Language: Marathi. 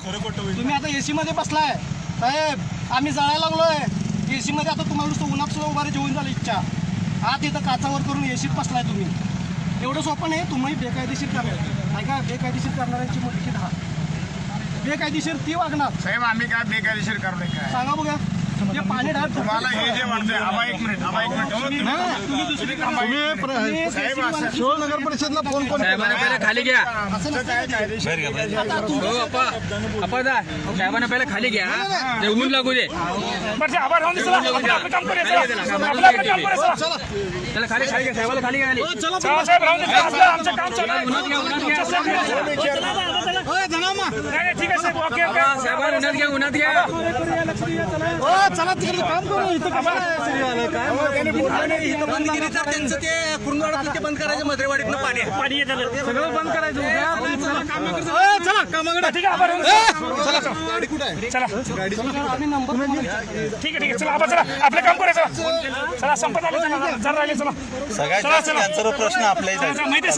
तुम्ही आता एसी मध्ये बसलाय साहेब, आम्ही जळायला लागलोय एसी मध्ये. आता तुम्हाला नुसतं उन्हात सुद्धा उभारी जेवून झाली इच्छा. आत इथं काचावर करून एसीत बसलाय तुम्ही. एवढं सोपं नाही. तुम्ही बेकायदेशीर करणार काय का? बेकायदेशीर करणाऱ्यांची मुलगी 10, बेकायदेशीर ती वागणार. साहेब आम्ही काय बेकायदेशीर करलोय काय सांगा बघा. हे पाणी ढाळ तुम्हाला हे जे वाटतंय. एक मिनिट शिरोळ नगर परिषदला फोन करून पहिले खाली घ्या. साहेबांना पहिले खाली घ्या. ते ऊन लागू दे. त्याला खाली खाली घ्या. साहेबाला खाली घ्या. साहेबांना उन्हात घ्या. उन्हात घ्या. चला तिकडे काम करू. इथं बंदगिरी तर त्यांचं ते कुरुंदवाडातलं ते बंद करायचं. मधरेवाडीतनं पाणी सगळं बंद करायचं. चला कामाकडे. ठीक आहे. गाडी कुठे आहे? चला आम्ही नंबर. ठीक आहे. चला आपण चला आपलं काम करायचं. चला संपत आलं. चला जरा राहिले. चला सगळ्यात जास्त प्रश्न आपल्या इथे. माहिती